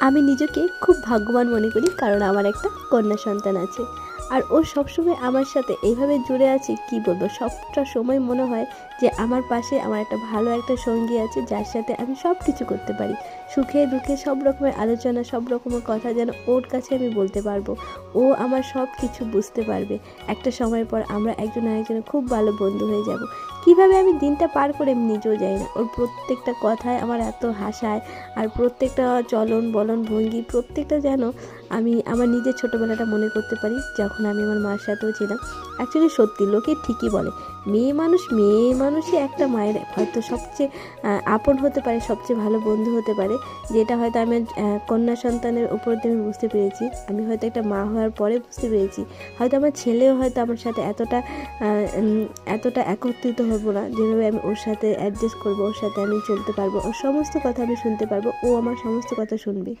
আমি নিজেকে খুব ভাগ্যবান মনে করি, কারণ আমার একটা কন্যা সন্তান আছে। আর ও সবসময় আমার সাথে এইভাবে জুড়ে আছে, কি বলবো, সবটা সময় মনে হয় যে আমার পাশে আমার একটা ভালো একটা সঙ্গী আছে, যার সাথে আমি সব কিছু করতে পারি। সুখে দুঃখে সব রকমের আলোচনা, সব রকমের কথা যেন ওর কাছে আমি বলতে পারবো। ও আমার সব কিছু বুঝতে পারবে। একটা সময়ের পর আমরা একজন আরেকজনের খুব ভালো বন্ধু হয়ে যাব। কিভাবে আমি দিনটা পার করে আমি নিজেও জানি না। ওর প্রত্যেকটা কথায় আমার এত হাসায়, আর প্রত্যেকটা চলন বলন ভঙ্গি প্রত্যেকটা যেন আমি আমার নিজের ছোটোবেলাটা মনে করতে পারি, যখন আমি আমার মার সাথেও ছিলাম। অ্যাকচুয়ালি সত্যি, লোকে ঠিকই বলে মেয়ে মানুষই একটা মায়ের হয়তো সবচেয়ে আপন হতে পারে, সবচেয়ে ভালো বন্ধু হতে পারে। যেটা হয়তো আমি কন্যা সন্তানের উপর দিয়ে আমি বুঝতে পেরেছি। আমি হয়তো একটা মা হওয়ার পরে বুঝতে পেরেছি, হয়তো আমার ছেলেও হয়তো আমার সাথে এতটা একত্রিত হব না, যেভাবে আমি ওর সাথে অ্যাডজাস্ট করবো, ওর সাথে আমি চলতে পারবো, ওর সমস্ত কথা আমি শুনতে পারবো, ও আমার সমস্ত কথা শুনবে।